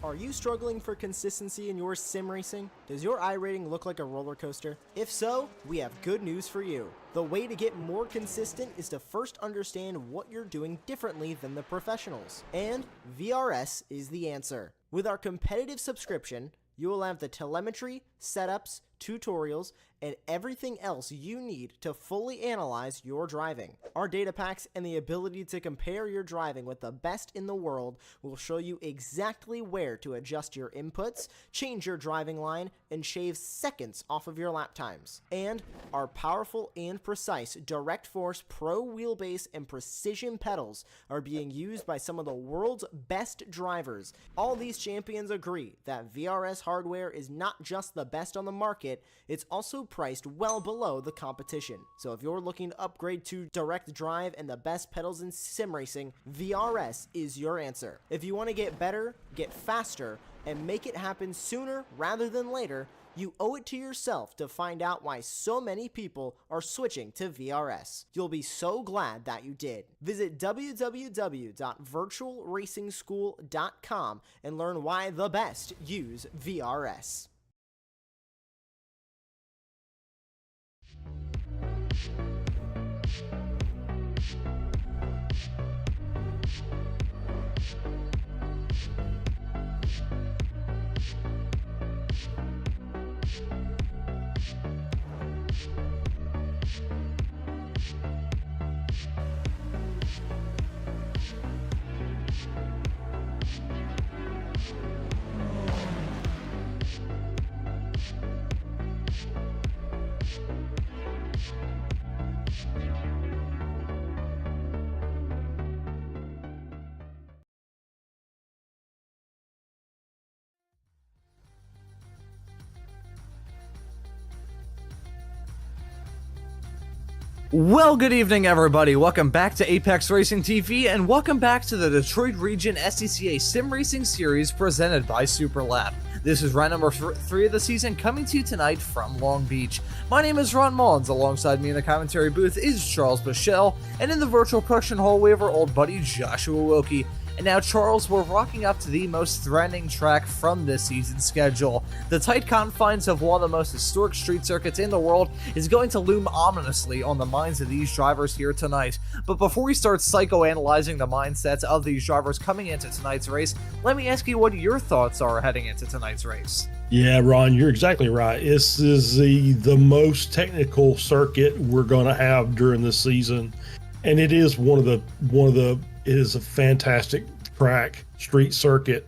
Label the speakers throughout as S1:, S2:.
S1: Are you struggling for consistency in your sim racing? Does your iRating look like a roller coaster? If so, we have good news for you. The way to get more consistent is to first understand what you're doing differently than the professionals. And VRS is the answer. With our competitive subscription, you will have the telemetry, setups, tutorials, and everything else you need to fully analyze your driving. Our data packs and the ability to compare your driving with the best in the world will show you exactly where to adjust your inputs, change your driving line, and shave seconds off of your lap times. And our powerful and precise Direct Force Pro wheelbase and precision pedals are being used by some of the world's best drivers. All these champions agree that VRS hardware is not just the best on the market, it's also priced well below the competition. So if you're looking to upgrade to direct drive and the best pedals in sim racing, VRS is your answer. If you want to get better, get faster, and make it happen sooner rather than later, you owe it to yourself to find out why so many people are switching to VRS. You'll be so glad that you did. Visit www.virtualracingschool.com and learn why the best use VRS.
S2: Well, good evening, everybody. Welcome back to Apex Racing TV, and welcome back to the Detroit Region SCCA Sim Racing Series presented by Superlap. This is round number 3 of the season, coming to you tonight from Long Beach. My name is Ron Mullins. Alongside me in the commentary booth is Charles Bichelle, and in the virtual production hall we have our old buddy Joshua Wilkie. And now, Charles, we're rocking up to the most threatening track from this season's schedule. The tight confines of one of the most historic street circuits in the world is going to loom ominously on the minds of these drivers here tonight. But before we start psychoanalyzing the mindsets of these drivers coming into tonight's race, let me ask you what your thoughts are heading into tonight's race.
S3: Yeah, Ron, you're exactly right. This is the most technical circuit we're going to have during this season, and it is it is a fantastic track, street circuit.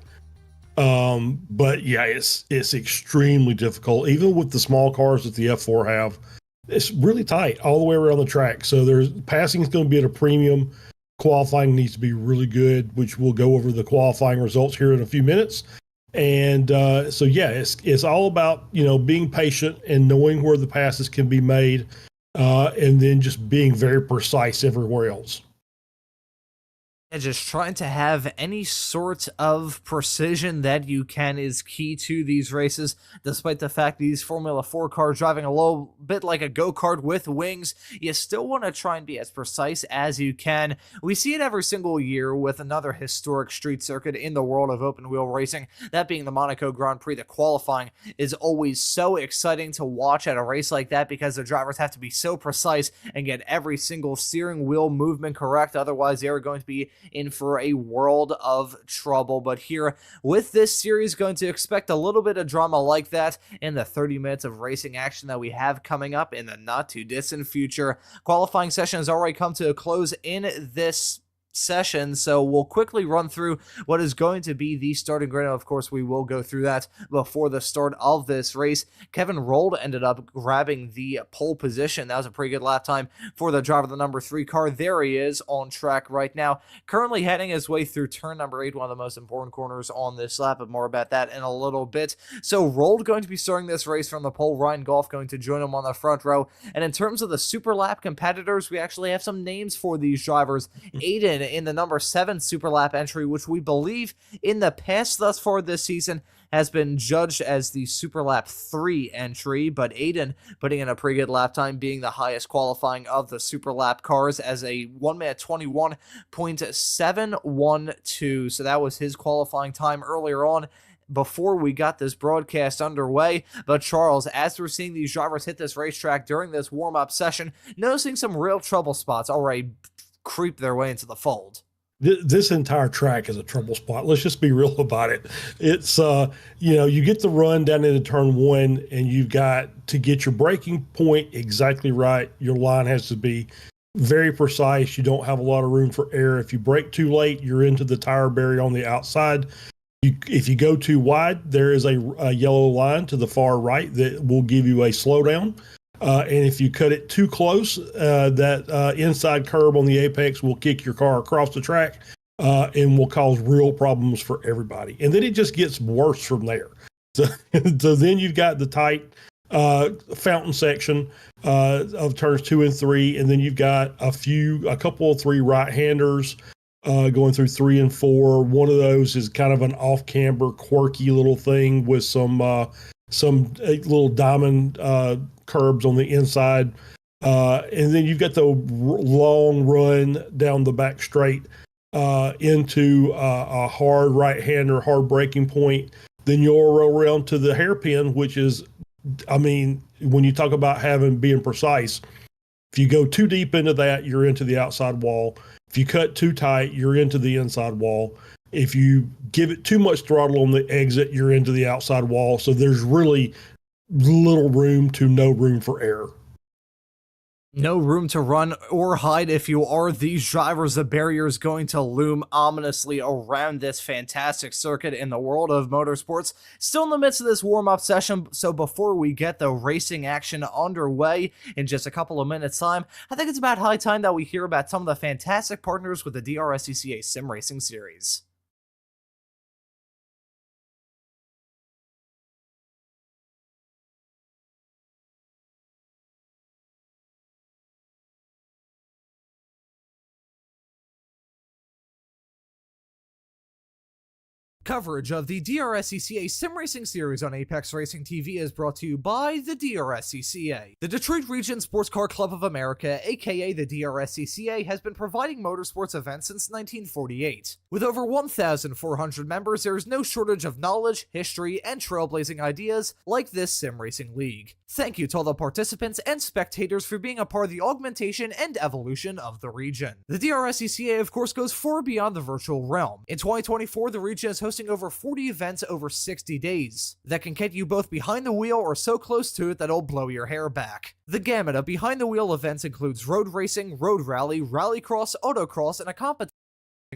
S3: But yeah, it's extremely difficult. Even with the small cars that the F4 have, it's really tight all the way around the track. So passing is going to be at a premium. Qualifying needs to be really good, which we'll go over the qualifying results here in a few minutes. And so yeah, it's all about, being patient and knowing where the passes can be made, and then just being very precise everywhere else.
S2: And just trying to have any sort of precision that you can is key to these races, despite the fact these Formula 4 cars driving a little bit like a go-kart with wings. You still want to try and be as precise as you can. We see it every single year with another historic street circuit in the world of open-wheel racing, that being the Monaco Grand Prix. The qualifying is always so exciting to watch at a race like that because the drivers have to be so precise and get every single steering wheel movement correct, otherwise they are going to be in for a world of trouble. But here with this series, going to expect a little bit of drama like that in the 30 minutes of racing action that we have coming up in the not too distant future. Qualifying session has already come to a close in this session, so we'll quickly run through what is going to be the starting grid. Of course, we will go through that before the start of this race. Kevin Rold ended up grabbing the pole position. That was a pretty good lap time for the driver of the number 3 car. There he is on track right now, currently heading his way through turn number 8, one of the most important corners on this lap, but more about that in a little bit. So Rold going to be starting this race from the pole. Ryan Golf going to join him on the front row. And in terms of the Superlap competitors, we actually have some names for these drivers. Aiden in the number 7 Superlap entry, which we believe in the past thus far this season has been judged as the Superlap 3 entry, but Aiden putting in a pretty good lap time, being the highest qualifying of the Superlap cars as a 1-minute 21.712. So that was his qualifying time earlier on. before we got this broadcast underway. But Charles, as we're seeing these drivers hit this racetrack during this warm-up session, noticing some real trouble spots already creep their way into the fold.
S3: This entire track is a trouble spot. Let's just be real about it. It's, you get the run down into turn one, and you've got to get your braking point exactly right. Your line has to be very precise. You don't have a lot of room for error. If you brake too late, you're into the tire barrier on the outside. If you go too wide, there is a yellow line to the far right that will give you a slowdown. And if you cut it too close, that inside curb on the apex will kick your car across the track and will cause real problems for everybody. And then it just gets worse from there. So then you've got the tight fountain section of turns 2 and 3, and then you've got a couple of 3 right-handers going through 3 and 4. One of those is kind of an off-camber, quirky little thing with some little diamond curbs on the inside. And then you've got the long run down the back straight into a hard right-hander, hard braking point. Then you'll roll around to the hairpin, which is, when you talk about being precise, if you go too deep into that, you're into the outside wall. If you cut too tight, you're into the inside wall. If you give it too much throttle on the exit, you're into the outside wall. So there's really little room to no room for error.
S2: No room to run or hide if you are these drivers. The barrier is going to loom ominously around this fantastic circuit in the world of motorsports. Still in the midst of this warm-up session, so before we get the racing action underway in just a couple of minutes' time, I think it's about high time that we hear about some of the fantastic partners with the DRSCCA Sim Racing Series. Coverage of the DRSCCA Sim Racing Series on Apex Racing TV is brought to you by the DRSCCA. The Detroit Region Sports Car Club of America, aka the DRSCCA, has been providing motorsports events since 1948. With over 1,400 members, there is no shortage of knowledge, history, and trailblazing ideas like this sim racing league. Thank you to all the participants and spectators for being a part of the augmentation and evolution of the region. The DRSCCA, of course, goes far beyond the virtual realm. In 2024, the region is hosting over 40 events over 60 days that can get you both behind the wheel or so close to it that it'll blow your hair back. The gamut of behind the wheel events includes road racing, road rally, rallycross, autocross, and a competition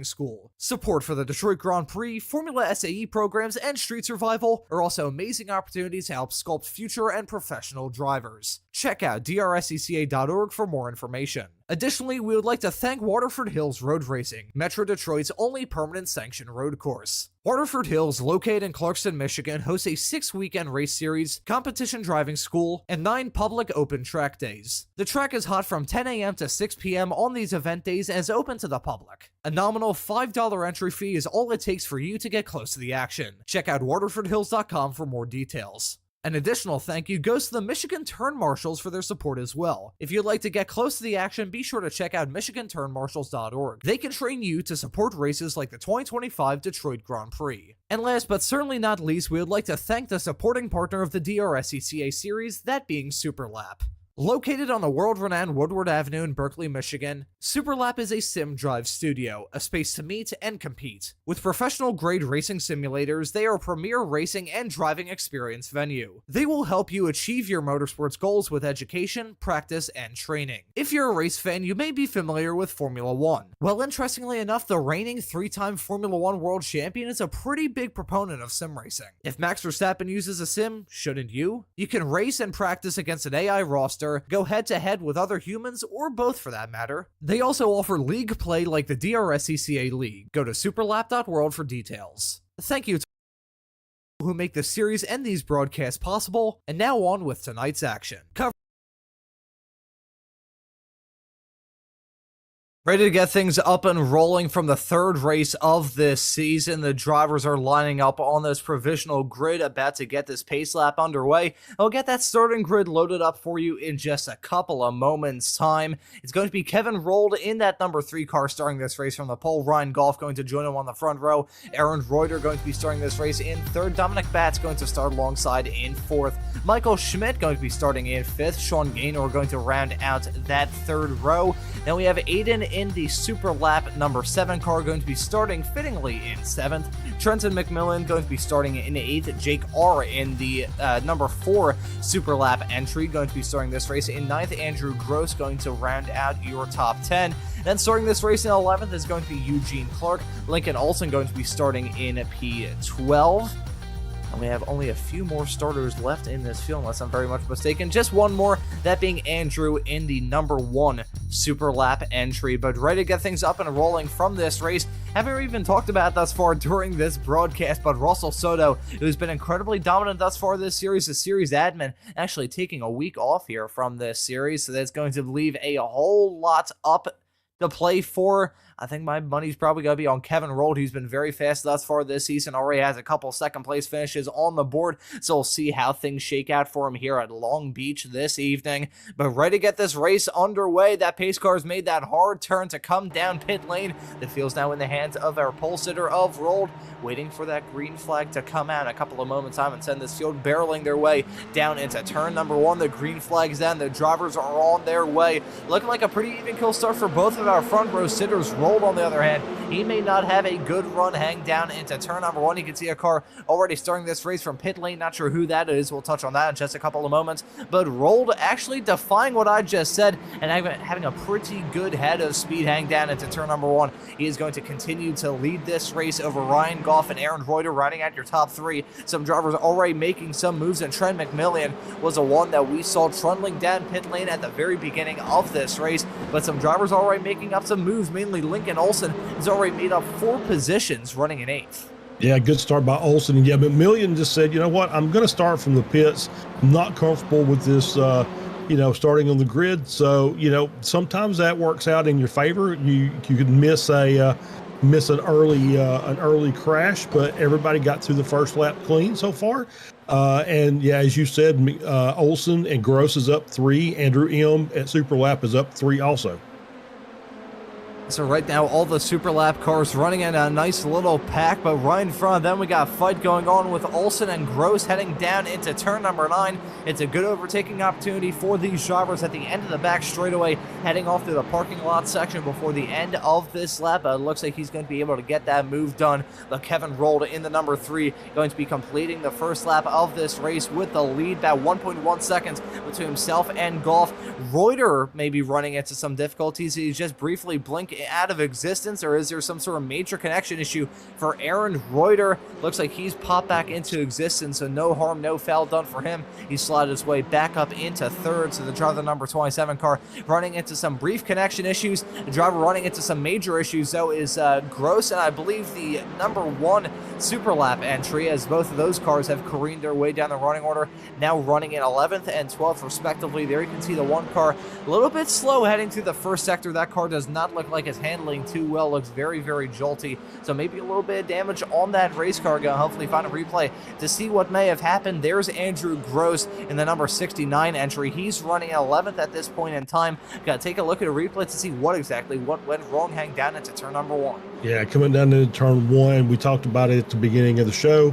S2: school. Support for the Detroit Grand Prix, Formula SAE programs, and Street Survival are also amazing opportunities to help sculpt future and professional drivers. Check out DRSCCA.org for more information. Additionally, we would like to thank Waterford Hills Road Racing, Metro Detroit's only permanent sanctioned road course. Waterford Hills, located in Clarkston, Michigan, hosts a 6-weekend race series, competition driving school, and 9 public open track days. The track is hot from 10 a.m. to 6 p.m. on these event days and is open to the public. A nominal $5 entry fee is all it takes for you to get close to the action. Check out waterfordhills.com for more details. An additional thank you goes to the Michigan Turn Marshals for their support as well. If you'd like to get close to the action, be sure to check out michiganturnmarshals.org. They can train you to support races like the 2025 Detroit Grand Prix. And last but certainly not least, we would like to thank the supporting partner of the DRSCCA series, that being Superlap. Located on the world-renowned Woodward Avenue in Berkeley, Michigan, Superlap is a sim drive studio, a space to meet and compete. With professional-grade racing simulators, they are a premier racing and driving experience venue. They will help you achieve your motorsports goals with education, practice, and training. If you're a race fan, you may be familiar with Formula One. Well, interestingly enough, the reigning 3-time Formula One world champion is a pretty big proponent of sim racing. If Max Verstappen uses a sim, shouldn't you? You can race and practice against an AI roster, go head-to-head with other humans, or both for that matter. They also offer league play like the DRSCCA League. Go to superlap.world for details. Thank you to who make this series and these broadcasts possible, and now on with tonight's action. Ready to get things up and rolling from the third race of this season. The drivers are lining up on this provisional grid, about to get this pace lap underway. I'll get that starting grid loaded up for you in just a couple of moments' time. It's going to be Kevin Rold in that number 3 car starting this race from the pole. Ryan Goff going to join him on the front row. Aaron Reuter going to be starting this race in 3rd. Dominic Batts going to start alongside in 4th. Michael Schmidt going to be starting in 5th. Sean Gaynor going to round out that 3rd row. Then we have Aiden in the Superlap number 7 car, going to be starting fittingly in 7th. Trenton McMillan going to be starting in 8th. Jake R in the number 4 Superlap entry, going to be starting this race in 9th. Andrew Gross going to round out your top 10. Then starting this race in 11th is going to be Eugene Clark. Lincoln Olson going to be starting in P12. And we have only a few more starters left in this field, unless I'm very much mistaken. Just one more, that being Andrew in the number 1 Superlap entry. But ready to get things up and rolling from this race. Haven't even talked about thus far during this broadcast, but Russell Soto, who's been incredibly dominant thus far this series, the series admin, actually taking a week off here from this series. So that's going to leave a whole lot up to play for. I think my money's probably going to be on Kevin Rold. He's been very fast thus far this season. Already has a couple second place finishes on the board. So we'll see how things shake out for him here at Long Beach this evening. But ready to get this race underway. That pace car's made that hard turn to come down pit lane. The field's now in the hands of our pole sitter of Rold, waiting for that green flag to come out in a couple of moments' time and send this field barreling their way down into turn number 1. The green flag's down. The drivers are on their way. Looking like a pretty even kill start for both of our front row sitters. Rold, on the other hand, he may not have a good run hang down into turn number 1. You can see a car already starting this race from pit lane. Not sure who that is. We'll touch on that in just a couple of moments. But Rold actually defying what I just said and having a pretty good head of speed hang down into turn number 1. He is going to continue to lead this race over Ryan Goff and Aaron Reuter, riding out your top 3. Some drivers already making some moves, and Trent McMillan was the one that we saw trundling down pit lane at the very beginning of this race. But some drivers already making up some moves, mainly Lincoln Olson has already made up 4 positions running in 8th.
S3: Yeah, good start by Olson. And yeah, McMillan just said, you know what, I'm going to start from the pits. I'm not comfortable with this, starting on the grid. So, sometimes that works out in your favor. You could miss an early crash, but everybody got through the first lap clean so far. And yeah, as you said, Olson and Gross is up 3. Andrew M at Superlap is up 3 also.
S2: So right now, all the Superlap cars running in a nice little pack, but right in front of them, we got a fight going on with Olson and Gross heading down into turn number 9. It's a good overtaking opportunity for these drivers at the end of the back straightaway, heading off to the parking lot section before the end of this lap. It looks like he's going to be able to get that move done. But Kevin Rold in the number 3, going to be completing the first lap of this race with the lead, about 1.1 seconds between himself and Goff. Reuter may be running into some difficulties. He's just briefly blinking out of existence, or is there some sort of major connection issue for Aaron Reuter? Looks like he's popped back into existence, so no harm, no foul done for him. He slid his way back up into 3rd, so the driver number 27 car running into some brief connection issues. The driver running into some major issues, though, is Gross, and I believe the number 1 Superlap entry, as both of those cars have careened their way down the running order, now running in 11th and 12th respectively. There you can see the one car a little bit slow heading through the first sector. That car does not look like it's handling too well, looks very, very jolty, so maybe a little bit of damage on that race car. Gonna hopefully find a replay to see what may have happened. There's Andrew Gross in the number 69 entry. He's running 11th at this point in time. Gotta take a look at a replay to see what went wrong hang down into turn number 1.
S3: Yeah, coming down into turn 1, we talked about it at the beginning of the show.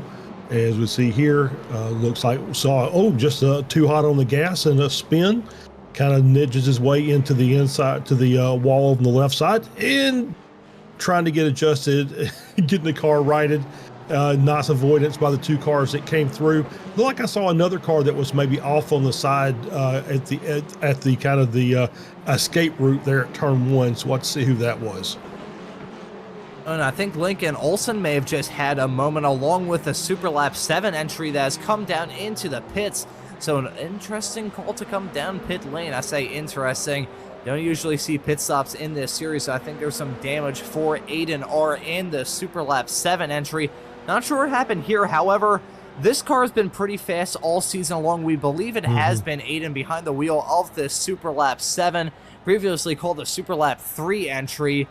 S3: As we see here, looks like we saw, just too hot on the gas and a spin. Kind of nudges his way into the inside, to the wall on the left side, and trying to get adjusted, getting the car righted. Nice avoidance by the 2 cars that came through. Looked like I saw another car that was maybe off on the side at the kind of the escape route there at turn 1. So let's see who that was.
S2: And I think Lincoln Olson may have just had a moment, along with the Superlap 7 entry that has come down into the pits. So an interesting call to come down pit lane. I say interesting. Don't usually see pit stops in this series, so I think there's some damage for Aiden R in the Superlap 7 entry. Not sure what happened here, however. This car has been pretty fast all season long. We believe it has been Aiden behind the wheel of this Superlap 7, previously called the Superlap 3 entry.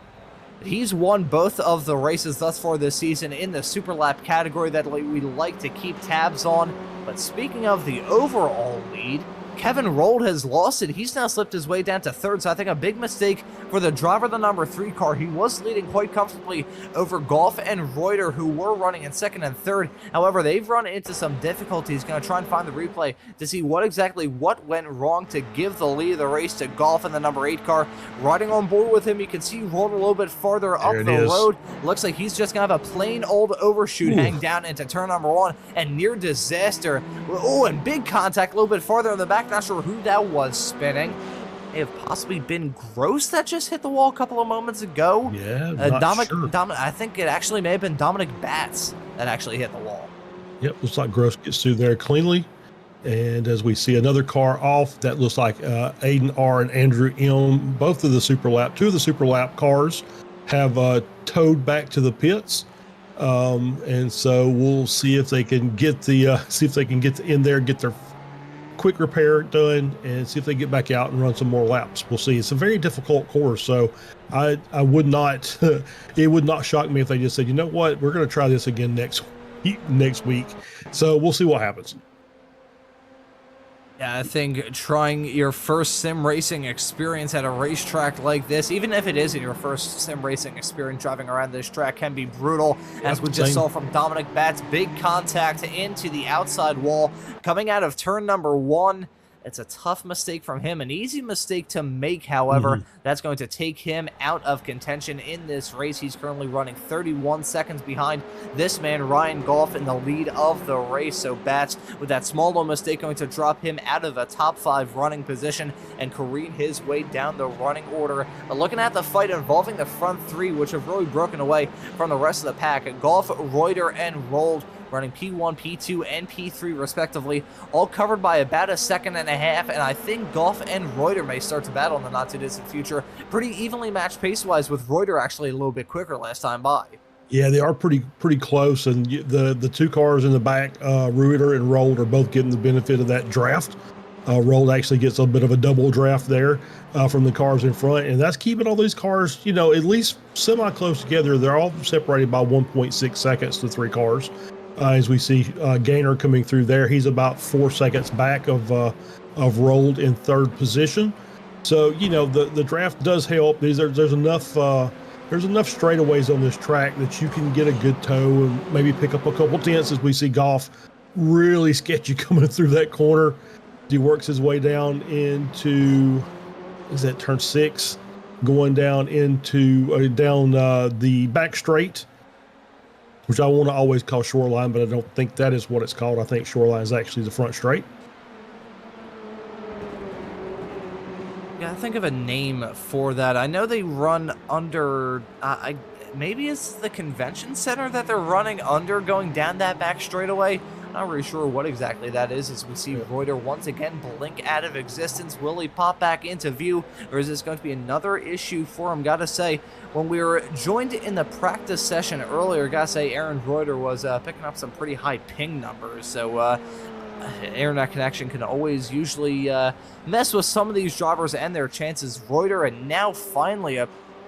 S2: He's won both of the races thus far this season in the Superlap category that we like to keep tabs on. But speaking of the overall lead, Kevin Rold has lost it. He's now slipped his way down to third, so I think a big mistake for the driver of the number 3 car. He was leading quite comfortably over Goff and Reuter, who were running in second and third. However, they've run into some difficulties. Going to try and find the replay to see what went wrong to give the lead of the race to Goff and the number 8 car. Riding on board with him, you can see Rold a little bit farther up the road. Looks like he's just going to have a plain old overshoot hang down into turn number 1 and near disaster. Oh, and big contact a little bit farther in the back. Not sure who that was spinning. May have possibly been Gross that just hit the wall a couple of moments ago.
S3: Yeah,
S2: I think it actually may have been Dominic Batts that actually hit the wall.
S3: Yep, looks like Gross gets through there cleanly. And as we see another car off, that looks like Aiden R and Andrew M. Both of the Superlap, 2 of the Superlap cars have towed back to the pits. And so we'll see if they can get in there, get their quick repair done, and see if they get back out and run some more laps. We'll see. It's a very difficult course, so I would not it would not shock me if they just said, you know what, we're going to try this again next week. So we'll see what happens.
S2: Yeah, I think trying your first sim racing experience at a racetrack like this, even if it isn't your first sim racing experience driving around this track, can be brutal. As we just saw from Dominic Batts, big contact into the outside wall coming out of turn number 1. It's a tough mistake from him, an easy mistake to make, however. That's going to take him out of contention in this race. He's currently running 31 seconds behind this man, Ryan Goff, in the lead of the race. So Batts, with that small little mistake, going to drop him out of a top 5 running position and careen his way down the running order. But looking at the fight involving the front 3, which have really broken away from the rest of the pack, Goff, Reuter, and Rold, running P1, P2, and P3 respectively, all covered by about a second and a half, and I think Goff and Reuter may start to battle in the not-too-distant future. Pretty evenly matched pace-wise, with Reuter actually a little bit quicker last time by.
S3: Yeah, they are pretty close, and the 2 cars in the back, Reuter and Rold, are both getting the benefit of that draft. Rold actually gets a bit of a double draft there from the cars in front, and that's keeping all these cars, at least semi-close together. They're all separated by 1.6 seconds, the 3 cars. As we see Gaynor coming through there, he's about 4 seconds back of Rold in 3rd position. So the draft does help. There's enough straightaways on this track that you can get a good tow and maybe pick up a couple tenths. As we see Goff really sketchy coming through that corner. He works his way down into turn 6, going down into down the back straight, which I want to always call shoreline, but I don't think that is what it's called. I think shoreline is actually the front straight.
S2: Yeah, I think of a name for that. I know they run under, maybe it's the convention center that they're running under going down that back straightaway. Not really sure what exactly that is, as we see Reuter once again blink out of existence. Will he pop back into view, or is this going to be another issue for him? Gotta say, when we were joined in the practice session earlier, gotta say Aaron Reuter was picking up some pretty high ping numbers, so internet connection can always usually mess with some of these drivers and their chances. Reuter, and now finally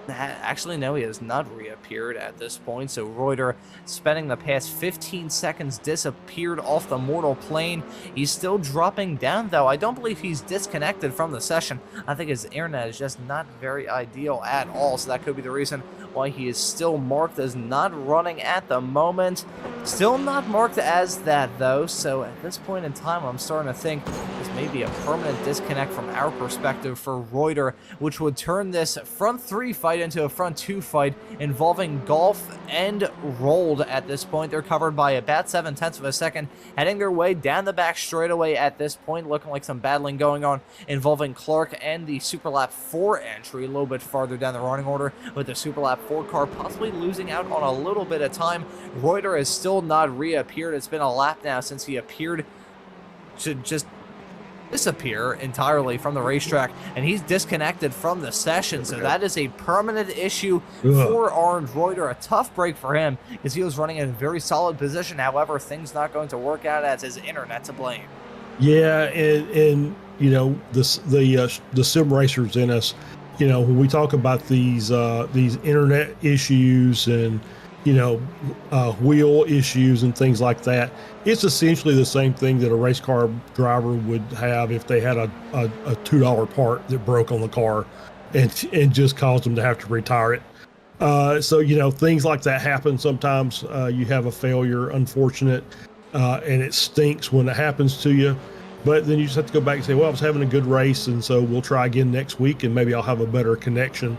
S2: actually, no, he has not reappeared at this point. So Reuter, spending the past 15 seconds, disappeared off the mortal plane. He's still dropping down, though. I don't believe he's disconnected from the session. I think his internet is just not very ideal at all, so that could be the reason why he is still marked as not running at the moment. Still not marked as that, though, so at this point in time, I'm starting to think this may be a permanent disconnect from our perspective for Reuter, which would turn this front 3 fight into a front 2 fight involving Goff and Rold at this point. They're covered by about 7/10 of a second, heading their way down the back straightaway at this point, looking like some battling going on involving Clark and the Superlap 4 entry a little bit farther down the running order, with the Superlap 4 car possibly losing out on a little bit of time. Reuter has still not reappeared. It's been a lap now since he appeared to just disappear entirely from the racetrack, and he's disconnected from the session. So that is a permanent issue for Orange Reuter. A tough break for him because he was running in a very solid position. However, things not going to work out as his internet to blame.
S3: Yeah, and you know, the sim racers in us, you know, when we talk about these internet issues and, you know, wheel issues and things like that, it's essentially the same thing that a race car driver would have if they had a $2 part that broke on the car and just caused them to have to retire it. So, you know, things like that happen sometimes. You have a failure, unfortunate, and it stinks when it happens to you. But then you just have to go back and say, well, I was having a good race, and so we'll try again next week, and maybe I'll have a better connection,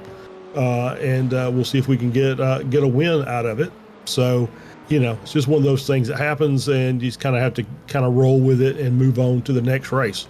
S3: and we'll see if we can get a win out of it. So, you know, it's just one of those things that happens, and you just kind of have to kind of roll with it and move on to the next race.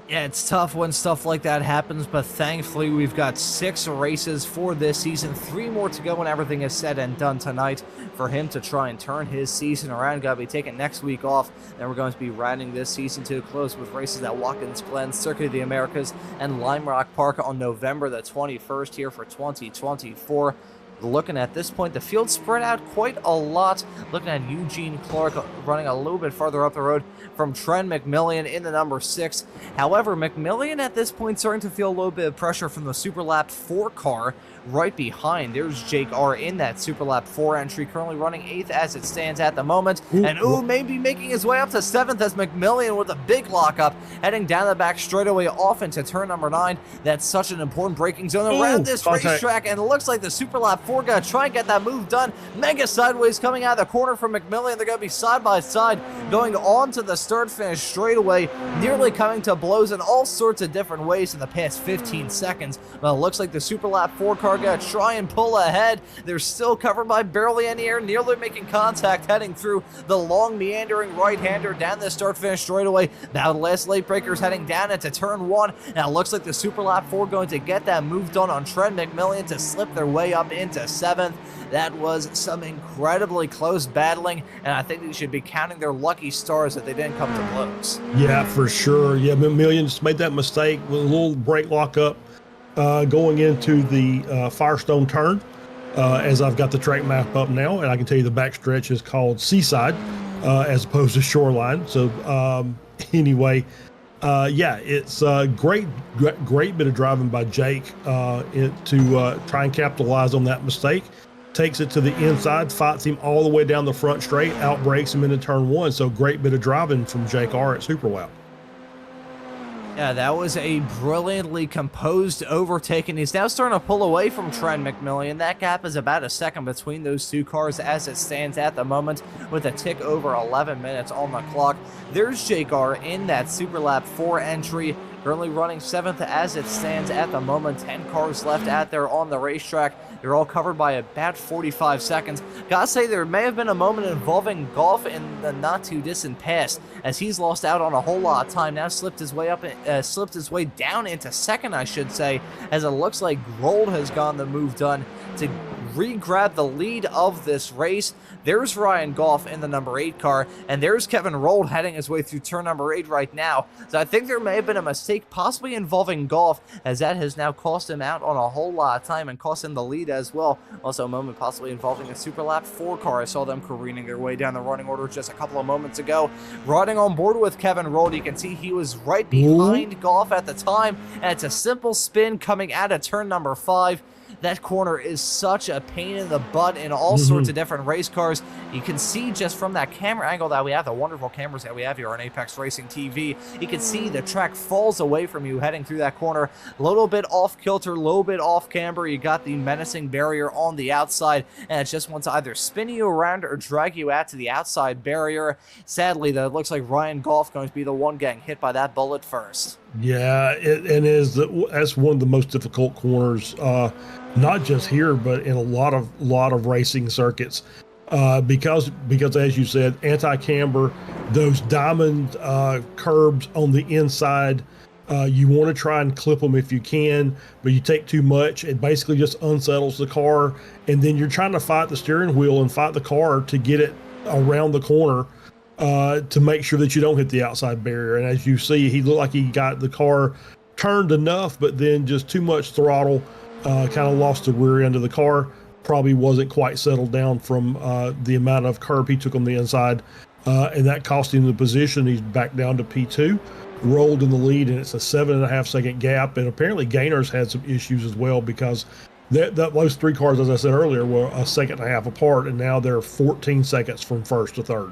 S2: Yeah, it's tough when stuff like that happens, but thankfully we've got 6 races for this season, 3 more to go when everything is said and done tonight for him to try and turn his season around. Got to be taking next week off, then we're going to be rounding this season to a close with races at Watkins Glen, Circuit of the Americas, and Lime Rock Park on November the 21st here for 2024. Looking at this point, the field spread out quite a lot. Looking at Eugene Clark running a little bit farther up the road from Trent McMillan in the number 6. However, McMillan at this point starting to feel a little bit of pressure from the Superlap 4 car right behind. There's Jake R in that Superlap 4 entry, currently running 8th as it stands at the moment. And maybe making his way up to 7th as McMillan with a big lockup heading down the back straightaway off into turn number 9. That's such an important braking zone around this racetrack, and it looks like the Superlap 4 gonna try and get that move done. Mega sideways coming out of the corner from McMillan. They're gonna be side by side going on to the start finish straightaway, nearly coming to blows in all sorts of different ways in the past 15 seconds. Well, it looks like the Superlap 4 car gonna try and pull ahead. They're still covered by barely any air, nearly making contact heading through the long meandering right-hander down the start finish straightaway. Now the last late breakers heading down into turn 1. Now it looks like the Superlap 4 going to get that move done on Trent McMillan to slip their way up into 7th. That was some incredibly close battling, and I think they should be counting their lucky stars that they didn't come to blows.
S3: Yeah, for sure. Yeah, McMillan just made that mistake with a little brake lockup going into the Firestone turn. As I've got the track map up now, and I can tell you the backstretch is called Seaside as opposed to Shoreline. So anyway, yeah, it's a great bit of driving by Jake to try and capitalize on that mistake. Takes it to the inside, fights him all the way down the front straight, outbrakes him into turn 1. So great bit of driving from Jake R at Superlap.
S2: Yeah, that was a brilliantly composed overtake, and he's now starting to pull away from Trent McMillan. That gap is about a second between those 2 cars as it stands at the moment, with a tick over 11 minutes on the clock. There's Jake R in that Superlap 4 entry, currently running 7th as it stands at the moment. 10 cars left out there on the racetrack. They're all covered by about 45 seconds. Gotta say, there may have been a moment involving Golf in the not too distant past, as he's lost out on a whole lot of time. Now slipped his way down into 2nd, I should say, as it looks like Grold has gotten the move done to re-grab the lead of this race. There's Ryan Goff in the number 8 car, and there's Kevin Rold heading his way through turn number 8 right now. So I think there may have been a mistake possibly involving Goff, as that has now cost him out on a whole lot of time and cost him the lead as well. Also a moment possibly involving a Superlap 4 car. I saw them careening their way down the running order just a couple of moments ago. Riding on board with Kevin Rold, you can see he was right behind Goff at the time, and it's a simple spin coming out of turn number 5. That corner is such a pain in the butt in all sorts of different race cars. You can see just from that camera angle that we have, the wonderful cameras that we have here on Apex Racing TV, you can see the track falls away from you heading through that corner. A little bit off kilter, a little bit off camber. You got the menacing barrier on the outside, and it just wants to either spin you around or drag you out to the outside barrier. Sadly, though, it looks like Ryan Goff going to be the one getting hit by that bullet first.
S3: Yeah, that's one of the most difficult corners, not just here, but in a lot of racing circuits, because as you said, anti-camber, those diamond curbs on the inside, you want to try and clip them if you can, but you take too much, it basically just unsettles the car, and then you're trying to fight the steering wheel and fight the car to get it around the corner. to make sure that you don't hit the outside barrier. And as you see, he looked like he got the car turned enough, but then just too much throttle, kind of lost the rear end of the car. Probably wasn't quite settled down from the amount of curb he took on the inside, and that cost him the position. He's back down to P2, rolled in the lead, and it's a 7.5 second gap. And apparently Gainer's had some issues as well, because those 3 cars, as I said earlier, were a second and a half apart, and now they're 14 seconds from first to third.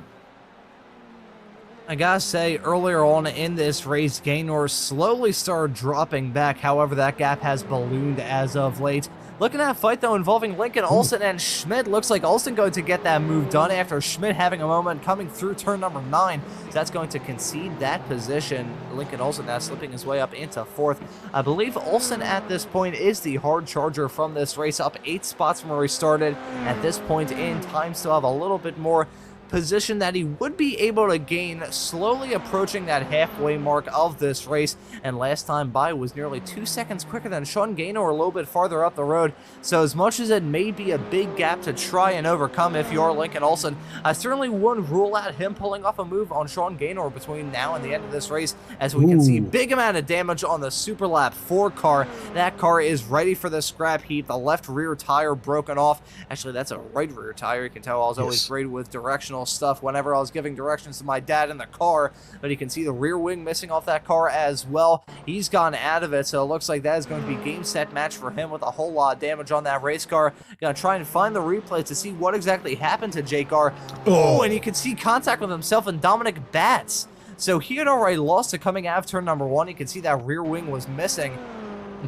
S2: I gotta say, earlier on in this race, Gaynor slowly started dropping back. However, that gap has ballooned as of late. Looking at a fight, though, involving Lincoln Olsen and Schmidt. Looks like Olsen going to get that move done after Schmidt having a moment coming through turn number 9. So that's going to concede that position. Lincoln Olsen now slipping his way up into 4th. I believe Olsen at this point is the hard charger from this race, up 8 spots from where he started. At this point in time, still have a little bit more position that he would be able to gain, slowly approaching that halfway mark of this race, and last time by was nearly 2 seconds quicker than Sean Gaynor a little bit farther up the road. So as much as it may be a big gap to try and overcome if you're Lincoln Olsen, I certainly wouldn't rule out him pulling off a move on Sean Gaynor between now and the end of this race, as we can see big amount of damage on the Superlap 4 car. That car is ready for the scrap heap. The left rear tire broken off. Actually, that's a right rear tire. You can tell I was always great with directional stuff whenever I was giving directions to my dad in the car, but you can see the rear wing missing off that car as well. He's gone out of it, so it looks like that is going to be game, set, match for him with a whole lot of damage on that race car. Gonna try and find the replay to see what exactly happened to Jake R. Oh, and you can see contact with himself and Dominic Batts. So he had already lost it coming out of turn number 1. You can see that rear wing was missing.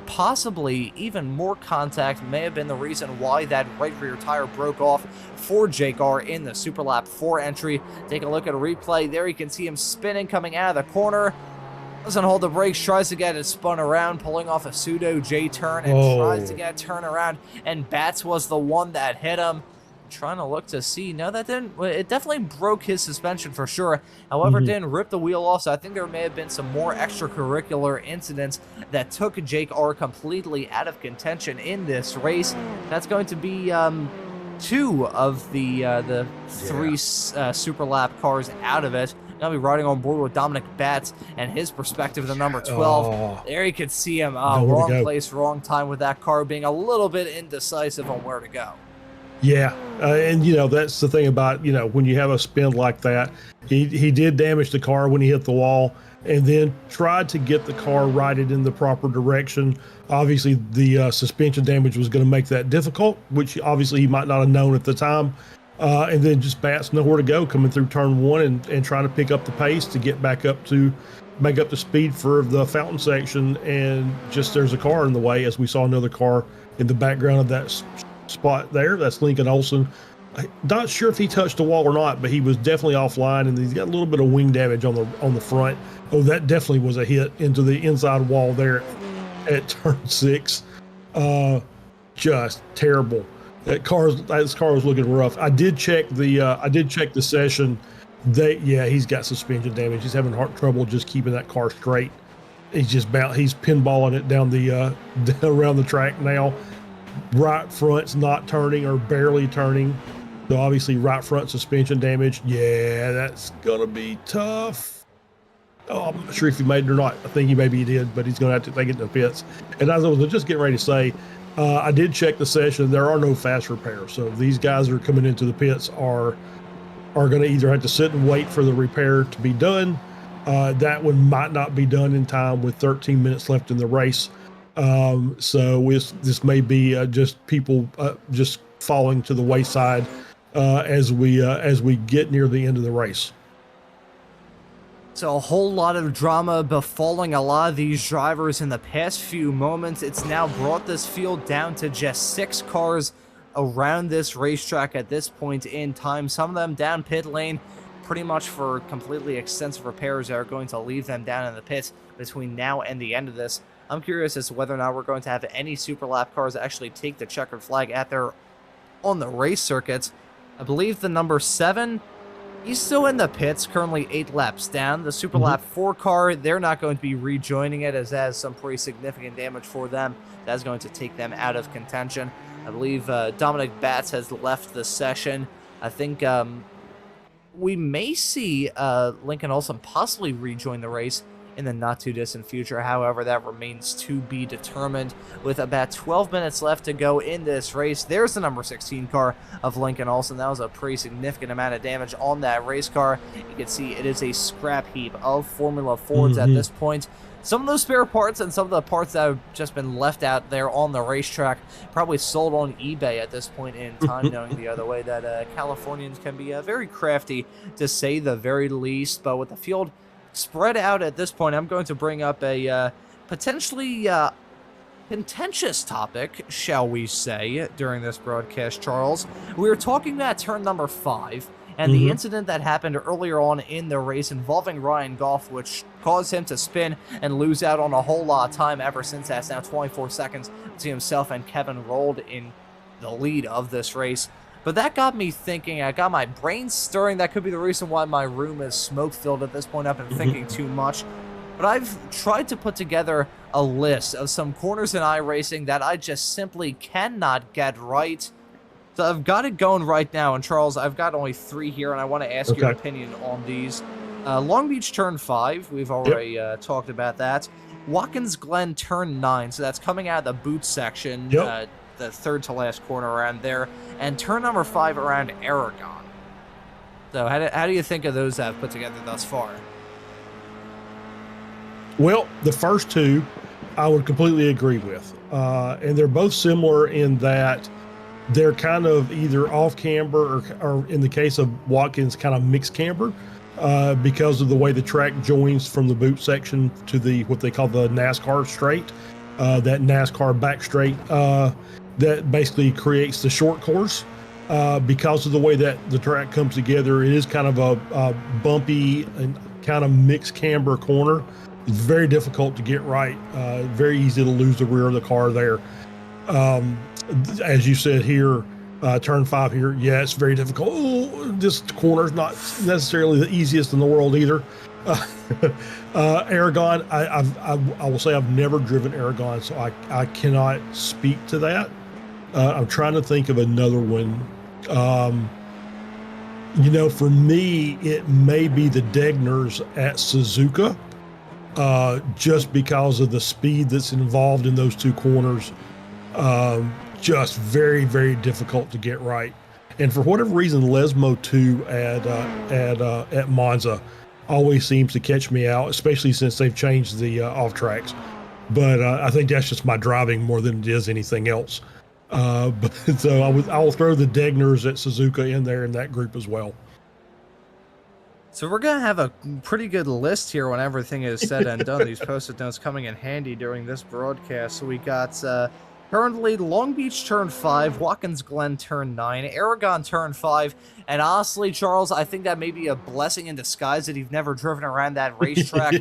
S2: Possibly even more contact may have been the reason why that right rear tire broke off for Jake R in the Superlap 4 entry. Take a look at a replay. There you can see him spinning coming out of the corner. Doesn't hold the brakes, tries to get it spun around, pulling off a pseudo J-turn, and tries to get a turn around, and Batts was the one that hit him. Trying to look to see. No, that didn't. It definitely broke his suspension for sure. However, it didn't rip the wheel off, so I think there may have been some more extracurricular incidents that took Jake R completely out of contention in this race. That's going to be 2 of the 3 Superlap cars out of it. I'll be riding on board with Dominic Batts and his perspective, the number 12. There you can see him. Wrong place, wrong time with that car, being a little bit indecisive on where to go.
S3: Yeah, and that's the thing about when you have a spin like that. He did damage the car when he hit the wall, and then tried to get the car righted in the proper direction. Obviously, the suspension damage was going to make that difficult, which obviously he might not have known at the time. And then just Batts nowhere to go coming through turn 1 and trying to pick up the pace to get back up to speed for the fountain section, and just there's a car in the way, as we saw another car in the background of that spot there. That's Lincoln Olsen. Not sure if he touched the wall or not, but he was definitely offline, and he's got a little bit of wing damage on the front. Oh, that definitely was a hit into the inside wall there at turn 6. Just terrible. This car was looking rough. I did check the session. He's got suspension damage. He's having trouble just keeping that car straight. He's pinballing it down around the track now. Right front's not turning or barely turning. So obviously right front suspension damage. Yeah, that's going to be tough. Oh, I'm not sure if he made it or not. I think maybe he did, but he's going to have to take it to the pits. And as I was just getting ready to say, I did check the session. There are no fast repairs. So these guys are coming into the pits are going to either have to sit and wait for the repair to be done. That one might not be done in time with 13 minutes left in the race. So this may be just people just falling to the wayside as we get near the end of the race.
S2: So a whole lot of drama befalling a lot of these drivers in the past few moments. It's now brought this field down to just 6 cars around this racetrack at this point in time. Some of them down pit lane, pretty much for completely extensive repairs that are going to leave them down in the pits between now and the end of this. I'm curious as to whether or not we're going to have any Superlap cars actually take the checkered flag on the race circuits. I believe the number 7, he's still in the pits, currently 8 laps down. The Superlap 4 car, they're not going to be rejoining it, as that has some pretty significant damage for them. That's going to take them out of contention. I believe Dominic Batts has left the session. I think we may see Lincoln Olsen possibly rejoin the race in the not-too-distant future. However, that remains to be determined. With about 12 minutes left to go in this race, there's the number 16 car of Lincoln Olsen. That was a pretty significant amount of damage on that race car. You can see it is a scrap heap of Formula Fords at this point. Some of those spare parts and some of the parts that have just been left out there on the racetrack probably sold on eBay at this point in time, knowing the other way that Californians can be very crafty, to say the very least. But with the field spread out at this point, I'm going to bring up a potentially contentious topic, shall we say, during this broadcast, Charles. We were talking about turn number 5 and the incident that happened earlier on in the race involving Ryan Goff, which caused him to spin and lose out on a whole lot of time. Ever since, that's now 24 seconds to himself and Kevin rolled in the lead of this race. But that got me thinking. I got my brain stirring. That could be the reason why my room is smoke-filled at this point. I've been thinking too much. But I've tried to put together a list of some corners in iRacing that I just simply cannot get right. So I've got it going right now. And Charles, I've got only 3 here, and I want to ask your opinion on these. Long Beach Turn 5, we've already talked about that. Watkins Glen Turn 9, so that's coming out of the boot section. The third to last corner around there, and turn number 5 around Aragon. So how do you think of those that I've put together thus far?
S3: Well, the first 2 I would completely agree with, and they're both similar in that they're kind of either off camber or in the case of Watkins, kind of mixed camber, because of the way the track joins from the boot section to the what they call the NASCAR straight, that NASCAR back straight. That basically creates the short course. Because of the way that the track comes together, it is kind of a bumpy and kind of mixed camber corner. It's very difficult to get right. Very easy to lose the rear of the car there. As you said here, turn 5 here, yeah, it's very difficult. Oh, this corner's not necessarily the easiest in the world either. Aragon, I will say I've never driven Aragon, so I cannot speak to that. I'm trying to think of another one. For me, it may be the Degners at Suzuka, just because of the speed that's involved in those 2 corners. Just very, very difficult to get right. And for whatever reason, Lesmo 2 at Monza always seems to catch me out, especially since they've changed the off tracks. But I think that's just my driving more than it is anything else. But so I will throw the Degners at Suzuka in there in that group as well.
S2: So we're going to have a pretty good list here when everything is said and done. These post-it notes coming in handy during this broadcast. So we got currently Long Beach Turn 5, Watkins Glen Turn 9, Aragon Turn 5, and honestly, Charles, I think that may be a blessing in disguise that you've never driven around that racetrack.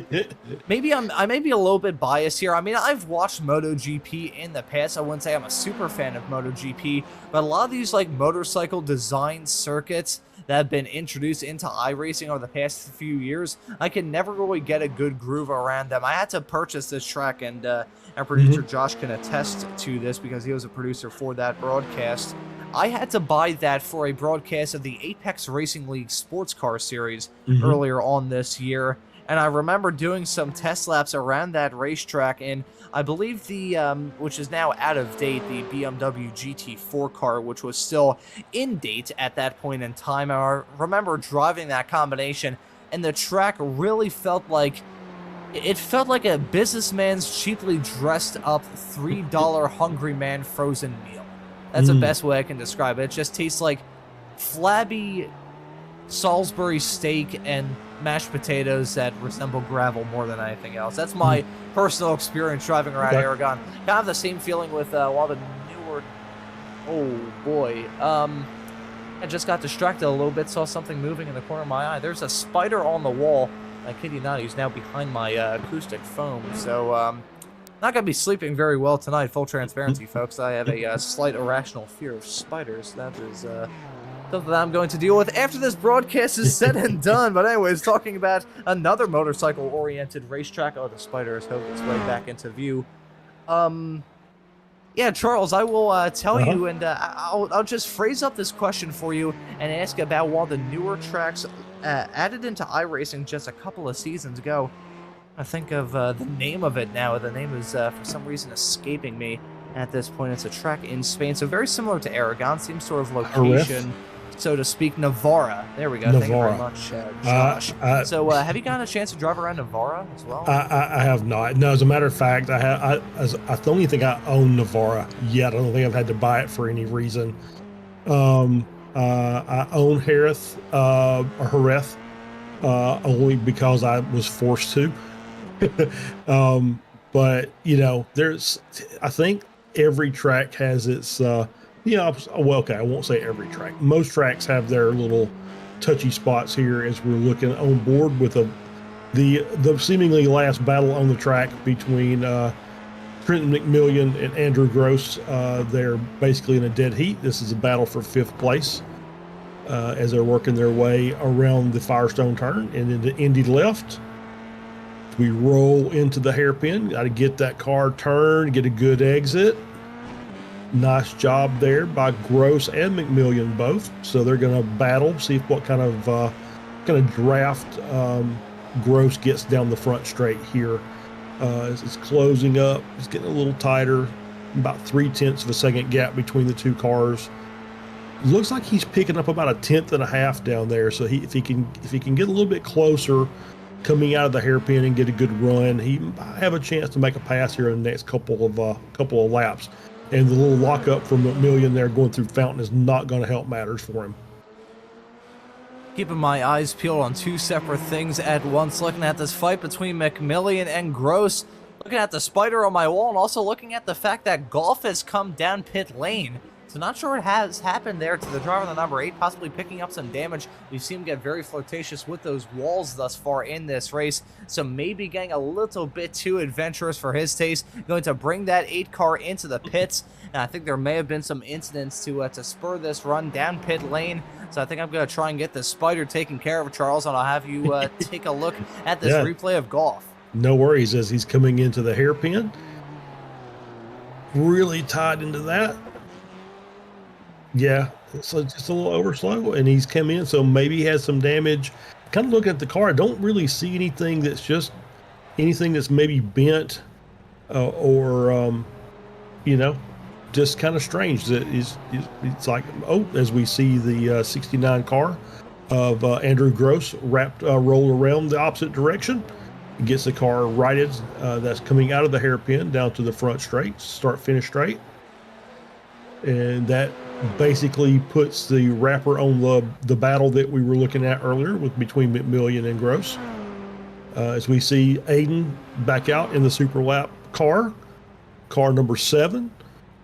S2: Maybe I may be a little bit biased here. I mean, I've watched MotoGP in the past. I wouldn't say I'm a super fan of MotoGP, but a lot of these like motorcycle design circuits that have been introduced into iRacing over the past few years, I can never really get a good groove around them. I had to purchase this track, and our producer Josh can attest to this because he was a producer for that broadcast. I had to buy that for a broadcast of the Apex Racing League Sports Car Series earlier on this year, and I remember doing some test laps around that racetrack, and I believe the, which is now out of date, the BMW GT4 car, which was still in date at that point in time. I remember driving that combination, and the track really felt like, it felt like a businessman's cheaply dressed up $3 Hungry Man frozen meal. That's the best way I can describe it. It just tastes like flabby Salisbury steak and mashed potatoes that resemble gravel more than anything else. That's my personal experience driving around Aragon. Kind of the same feeling with one of the newer... Oh, boy. I just got distracted a little bit, saw something moving in the corner of my eye. There's a spider on the wall. I kid you not, he's now behind my acoustic foam. So, not going to be sleeping very well tonight, full transparency, folks. I have a slight irrational fear of spiders. That is something that I'm going to deal with after this broadcast is said and done. But anyways, talking about another motorcycle-oriented racetrack. Oh, the spider has hove its way back into view. Yeah, Charles, I will tell you, and I'll just phrase up this question for you and ask about one of the newer tracks added into iRacing just a couple of seasons ago. I think of the name of it now. The name is, for some reason, escaping me at this point. It's a track in Spain, so very similar to Aragon, same sort of location, so to speak. Navarra. There we go.
S3: Navarra.
S2: Thank you very much, Josh. So have you gotten a chance to drive around Navarra as well?
S3: I have not. No, as a matter of fact, I don't even think I own Navarra yet. I don't think I've had to buy it for any reason. I own Jerez, only because I was forced to. But I think every track has its, well, okay, I won't say every track. Most tracks have their little touchy spots here as we're looking on board with the seemingly last battle on the track between Trenton McMillan and Andrew Gross. They're basically in a dead heat. This is a battle for 5th place as they're working their way around the Firestone turn and into Indy left. We roll into the hairpin. Got to get that car turned, get a good exit. Nice job there by Gross and McMillan both. So they're going to battle, see what kind of draft Gross gets down the front straight here. As it's closing up, it's getting a little tighter. About 0.3 of a second gap between the two cars. Looks like he's picking up about 1.5 tenths down there. So if he can get a little bit closer, coming out of the hairpin and get a good run, he might have a chance to make a pass here in the next couple of laps. And the little lockup from McMillan there going through Fountain is not going to help matters for him.
S2: Keeping my eyes peeled on two separate things at once, looking at this fight between McMillan and Gross, looking at the spider on my wall, and also looking at the fact that Golf has come down pit lane. So not sure what has happened there to the driver on the number 8, possibly picking up some damage. We've seen him get very flirtatious with those walls thus far in this race, so maybe getting a little bit too adventurous for his taste, going to bring that 8 car into the pits, and I think there may have been some incidents to spur this run down pit lane. So I think I'm going to try and get the spider taken care of, Charles, and I'll have you take a look at this replay of Golf.
S3: No worries as he's coming into the hairpin. Really tied into that. Yeah, it's just a little over slow, and he's come in, so maybe he has some damage. Kind of looking at the car, I don't really see anything that's maybe bent or just kind of strange. That it's like, as we see the 69 car of Andrew Gross roll around the opposite direction. He gets the car righted, that's coming out of the hairpin down to the front straight, start-finish straight. And that basically puts the wrapper on the battle that we were looking at earlier between McMillan and Gross. As we see Aiden back out in the Superlap car. Car number 7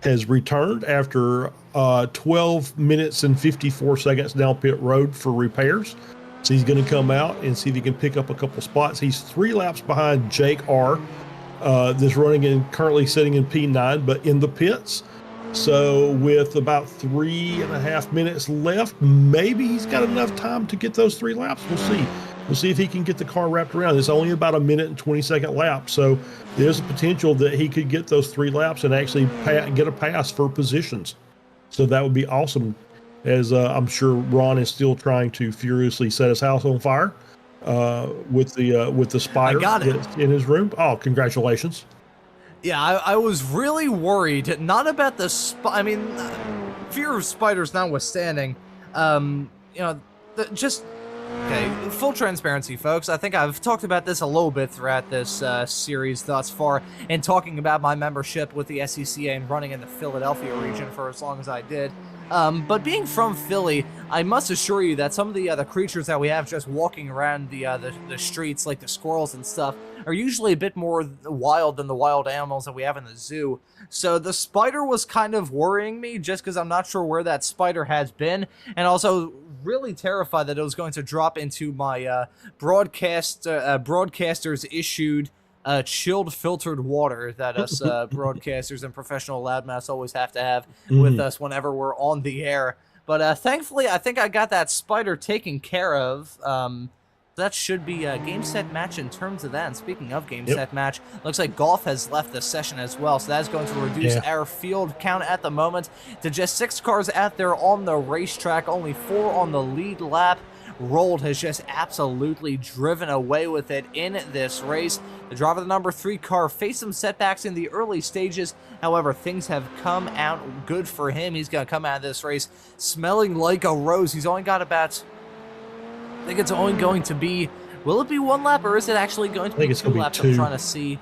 S3: has returned after 12 minutes and 54 seconds down pit road for repairs. So he's going to come out and see if he can pick up a couple spots. He's 3 laps behind Jake R. That's running and currently sitting in P9, but in the pits. So with about 3.5 minutes left, maybe he's got enough time to get those 3 laps. We'll see. We'll see if he can get the car wrapped around. It's only about a 1-minute-and-20-second lap. So there's a potential that he could get those 3 laps and actually get a pass for positions. So that would be awesome, as I'm sure Ron is still trying to furiously set his house on fire with the spider that's in his room. Oh, congratulations.
S2: Yeah, I was really worried, not about the fear of spiders notwithstanding. Okay, full transparency, folks. I think I've talked about this a little bit throughout this series thus far, and talking about my membership with the SCCA and running in the Philadelphia region for as long as I did. But being from Philly, I must assure you that some of the creatures that we have just walking around the streets, like the squirrels and stuff, are usually a bit more wild than the wild animals that we have in the zoo. So the spider was kind of worrying me, just because I'm not sure where that spider has been, and also really terrified that it was going to drop into my broadcasters issued chilled filtered water that us broadcasters and professional loudmouths always have to have with us whenever we're on the air. But thankfully, I think I got that spider taken care of. That should be a game set match in terms of that. And speaking of game set match, looks like Golf has left the session as well. So that's going to reduce our field count at the moment to just 6 cars out there on the racetrack, only 4 on the lead lap. Rolled has just absolutely driven away with it in this race. The driver of the number 3 car faced some setbacks in the early stages. However, things have come out good for him. He's going to come out of this race smelling like a rose. He's only got about, I think it's only going to be, will it be 1 lap or is it actually going to be 2 laps? I'm trying to see.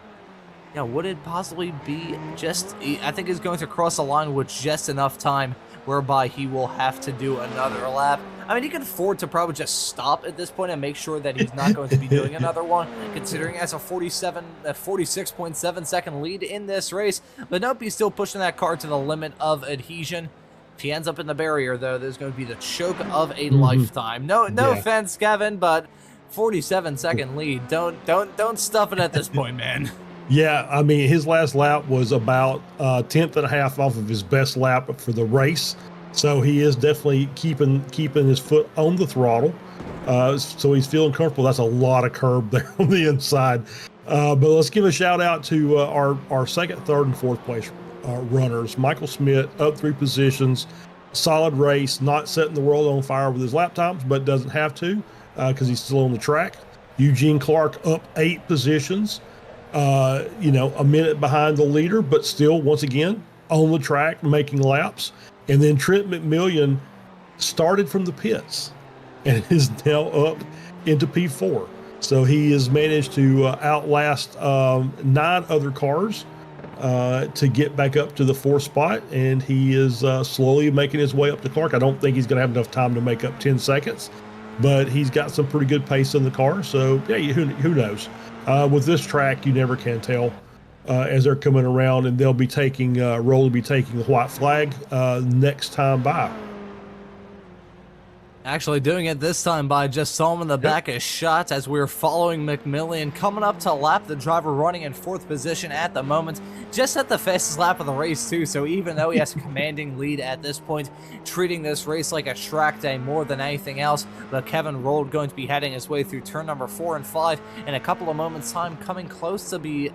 S2: Yeah, would it possibly be just, I think he's going to cross the line with just enough time whereby he will have to do another lap. I mean, he can afford to probably just stop at this point and make sure that he's not going to be doing another one, considering he has a 46.7 second lead in this race. But nope, he's still pushing that car to the limit of adhesion. If he ends up in the barrier, though, there's going to be the choke of a lifetime. No offense, Kevin, but 47-second lead. Don't stuff it at this point, man.
S3: Yeah, I mean, his last lap was about 10th and a half off of his best lap for the race. So he is definitely keeping his foot on the throttle. So he's feeling comfortable. That's a lot of curb there on the inside. But let's give a shout out to our second, third, and fourth place runners. Michael Smith up 3 positions. Solid race, not setting the world on fire with his lap times, but doesn't have to because he's still on the track. Eugene Clark up 8 positions. A minute behind the leader, but still, once again, on the track, making laps. And then Trent McMillian started from the pits and is now up into P4. So he has managed to outlast 9 other cars to get back up to the 4th spot. And he is slowly making his way up to Clark. I don't think he's going to have enough time to make up 10 seconds, but he's got some pretty good pace in the car. So, yeah, who knows? With this track, you never can tell as they're coming around, and they'll be taking, Roll will be taking the white flag next time by.
S2: Actually doing it this time by just saw him in the back of shots as we were following McMillian coming up to lap. The driver running in 4th position at the moment, just at the fastest lap of the race too. So even though he has a commanding lead at this point, treating this race like a track day more than anything else. But Kevin Rold going to be heading his way through turn number 4 and 5 in a couple of moments time, coming close to be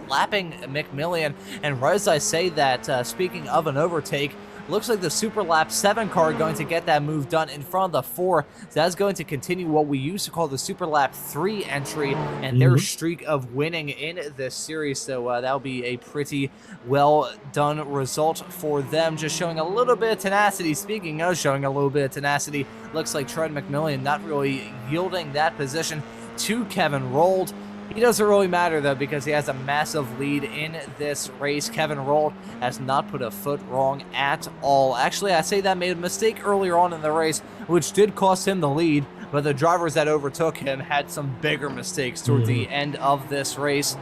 S2: lapping McMillian. And right as I say that, speaking of an overtake, looks like the Superlap 7 car going to get that move done in front of the 4. So that's going to continue what we used to call the Superlap 3 entry and their streak of winning in this series. So that'll be a pretty well done result for them. Just showing a little bit of tenacity. Speaking of showing a little bit of tenacity, looks like Trent McMillian not really yielding that position to Kevin Rold. He doesn't really matter, though, because he has a massive lead in this race. Kevin Rold has not put a foot wrong at all. Actually, I say that made a mistake earlier on in the race, which did cost him the lead, but the drivers that overtook him had some bigger mistakes towards the end of this race.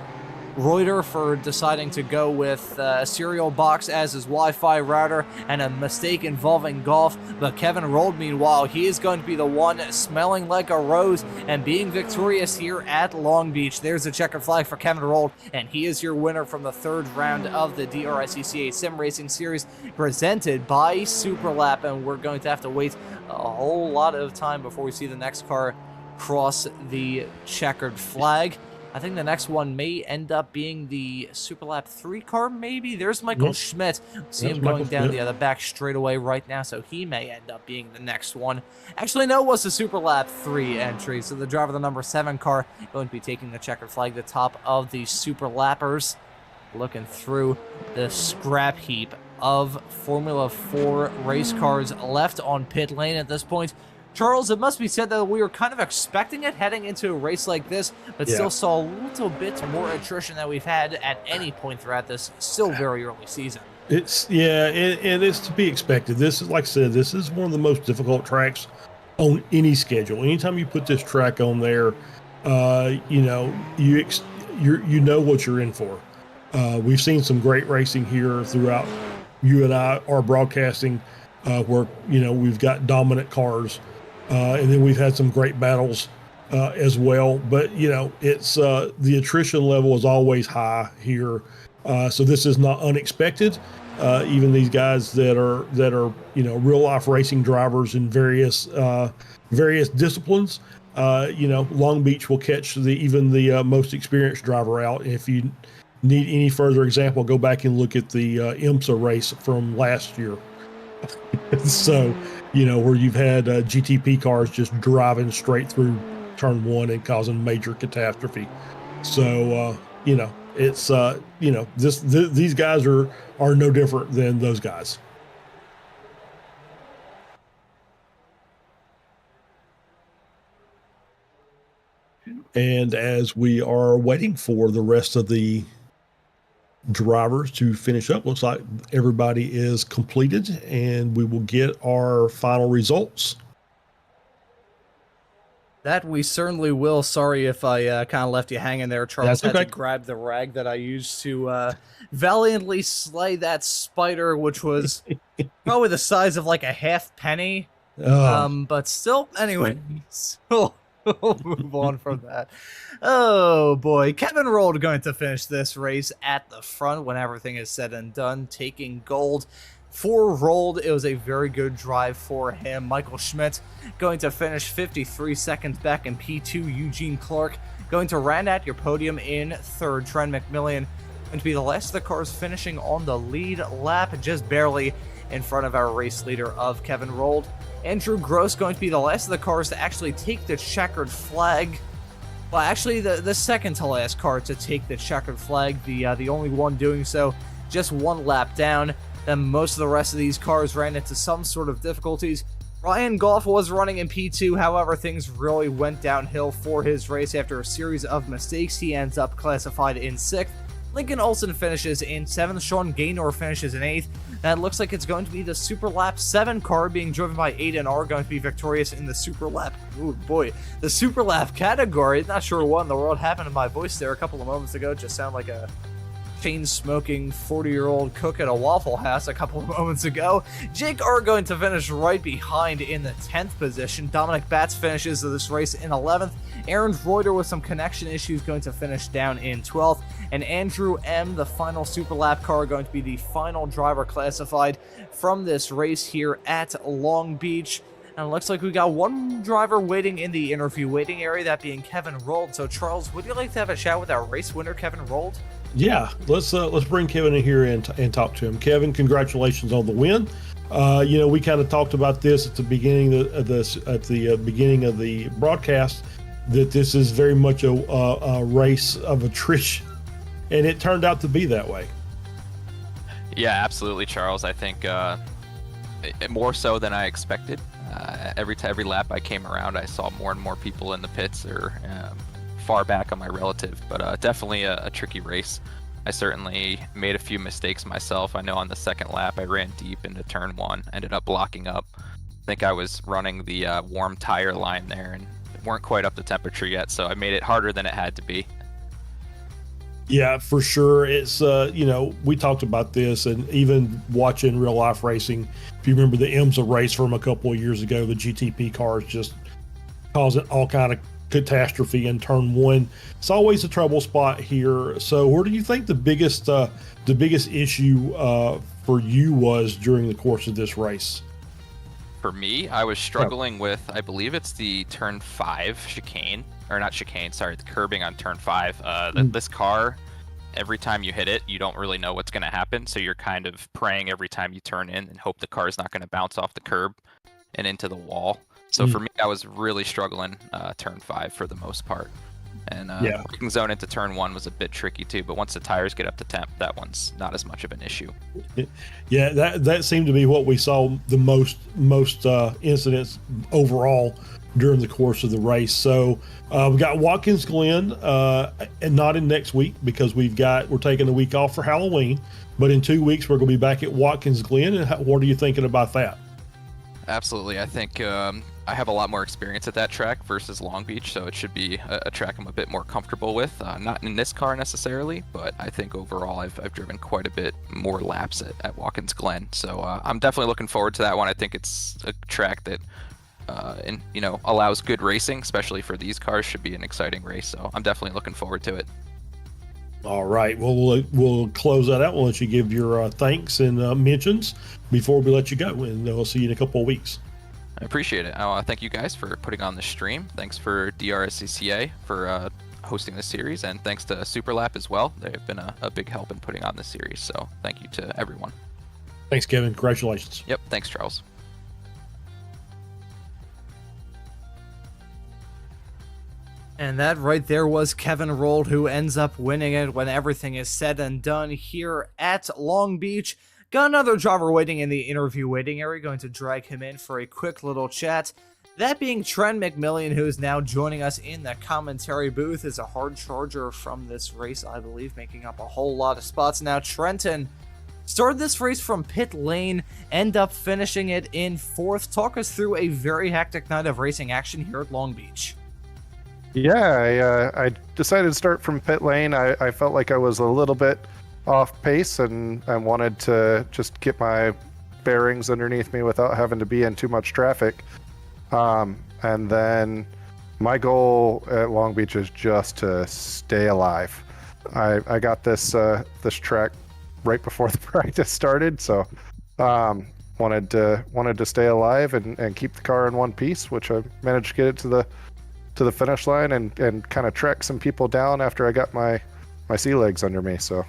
S2: Reuter for deciding to go with a serial box as his Wi-Fi router and a mistake involving golf. But Kevin Rold, meanwhile, he is going to be the one smelling like a rose and being victorious here at Long Beach. There's a checkered flag for Kevin Rold, and he is your winner from the 3rd round of the DRSCCA Sim Racing Series presented by Superlap. And we're going to have to wait a whole lot of time before we see the next car cross the checkered flag. I think the next one may end up being the Superlap 3 car, maybe. There's Michael Schmidt. See him going down the back straightaway right now, so he may end up being the next one. Actually, no, it was the Superlap 3 entry, so the driver of the number 7 car going to be taking the checkered flag, the top of the Superlappers. Looking through the scrap heap of Formula 4 race cars left on pit lane at this point. Charles, it must be said that we were kind of expecting it heading into a race like this, but still saw a little bit more attrition than we've had at any point throughout this still very early season.
S3: And it's to be expected. This is, like I said, this is one of the most difficult tracks on any schedule. Anytime you put this track on there, you know what you're in for. We've seen some great racing here throughout you and I are broadcasting, where we've got dominant cars. And then we've had some great battles as well. But, it's the attrition level is always high here. So this is not unexpected. Even these guys that are real life racing drivers in various disciplines, Long Beach will catch even the most experienced driver out. And if you need any further example, go back and look at the IMSA race from last year. So where you've had GTP cars just driving straight through turn one and causing major catastrophe. So, it's, these guys are no different than those guys. And as we are waiting for the rest of the drivers to finish up, looks like everybody is completed, and we will get our final results.
S2: That we certainly will. Sorry if I kind of left you hanging there, Charles.
S3: That's okay.
S2: Had to grab the rag that I used to valiantly slay that spider, which was probably the size of like a half penny. But still, anyway, so we'll move on from that. Oh boy, Kevin Rold going to finish this race at the front when everything is said and done, taking gold. For Rold, it was a very good drive for him. Michael Schmidt going to finish 53 seconds back in P2. Eugene Clark going to round out your podium in third. Trent McMillan going to be the last of the cars finishing on the lead lap, just barely in front of our race leader of Kevin Rold. Andrew Gross going to be the last of the cars to actually take the checkered flag. Well, actually, the second to last car to take the checkered flag, the only one doing so, just one lap down. Then most of the rest of these cars ran into some sort of difficulties. Ryan Goff was running in P2, however, things really went downhill for his race after a series of mistakes. He ends up classified in 6th. Lincoln Olsen finishes in 7th. Sean Gaynor finishes in 8th. And it looks like it's going to be the Superlap 7 car being driven by Aiden R going to be victorious in the Superlap. Ooh boy, the Superlap category. Not sure what in the world happened to my voice there a couple of moments ago. Just sound like a chain-smoking 40-year-old cook at a Waffle House a couple of moments ago. Jake R going to finish right behind in the 10th position. Dominic Batts finishes this race in 11th. Aaron Reuter with some connection issues going to finish down in 12th. And Andrew M, the final Superlap car, going to be the final driver classified from this race here at Long Beach. And it looks like we got one driver waiting in the interview waiting area, that being Kevin Rold. So Charles, would you like to have a chat with our race winner, Kevin Rold?
S3: Yeah, let's bring Kevin in here and talk to him. Kevin, congratulations on the win. We kind of talked about this at the beginning of the broadcast, that this is very much a race of attrition, and it turned out to be that way.
S4: Yeah, absolutely, Charles. I think more so than I expected. Every lap I came around, I saw more and more people in the pits or far back on my relative, but definitely a tricky race. I certainly made a few mistakes myself. I know on the second lap I ran deep into turn 1, ended up blocking up. I think I was running the warm tire line there and weren't quite up to temperature yet, so I made it harder than it had to be.
S3: Yeah, for sure. It's, we talked about this, and even watching real life racing, if you remember the IMSA race from a couple of years ago, the GTP cars just causing all kind of catastrophe in turn 1. It's always a trouble spot here. So where do you think the biggest issue for you was during the course of this race?
S4: For me, I was struggling with, I believe it's the turn 5 chicane, or not chicane, sorry, the curbing on turn 5. This car, every time you hit it, you don't really know what's going to happen, so you're kind of praying every time you turn in and hope the car is not going to bounce off the curb and into the wall. So for me, I was really struggling turn 5 for the most part. And braking zone into turn 1 was a bit tricky too, but once the tires get up to temp, that one's not as much of an issue.
S3: Yeah, that seemed to be what we saw the most incidents overall during the course of the race. So we got Watkins Glen, and not in next week because we're taking a week off for Halloween, but in 2 weeks we're going to be back at Watkins Glen. And what are you thinking about that?
S4: Absolutely. I think I have a lot more experience at that track versus Long Beach, so it should be a track I'm a bit more comfortable with. Not in this car necessarily, but I think overall I've driven quite a bit more laps at Watkins Glen. So I'm definitely looking forward to that one. I think it's a track that allows good racing, especially for these cars. Should be an exciting race. So I'm definitely looking forward to it.
S3: All right. Well, we'll close that out. We'll let you give your thanks and mentions before we let you go, and we'll see you in a couple of weeks.
S4: I appreciate it. Thank you guys for putting on the stream. Thanks for DRSCCA for hosting this series, and thanks to Superlap as well. They've been a big help in putting on this series, so thank you to everyone.
S3: Thanks, Kevin. Congratulations.
S4: Yep. Thanks, Charles.
S2: And that right there was Kevin Rold, who ends up winning it when everything is said and done here at Long Beach. Got another driver waiting in the interview waiting area, going to drag him in for a quick little chat. That being Trent McMillan, who is now joining us in the commentary booth, is a hard charger from this race, I believe, making up a whole lot of spots. Now, Trenton started this race from pit lane, end up finishing it in 4th. Talk us through a very hectic night of racing action here at Long Beach.
S5: Yeah, I decided to start from pit lane. I felt like I was a little bit off pace, and I wanted to just get my bearings underneath me without having to be in too much traffic. And then my goal at Long Beach is just to stay alive. I got this track right before the practice started, so wanted to stay alive and keep the car in one piece, which I managed to get it to the finish line and kind of track some people down after I got my sea legs under me. So.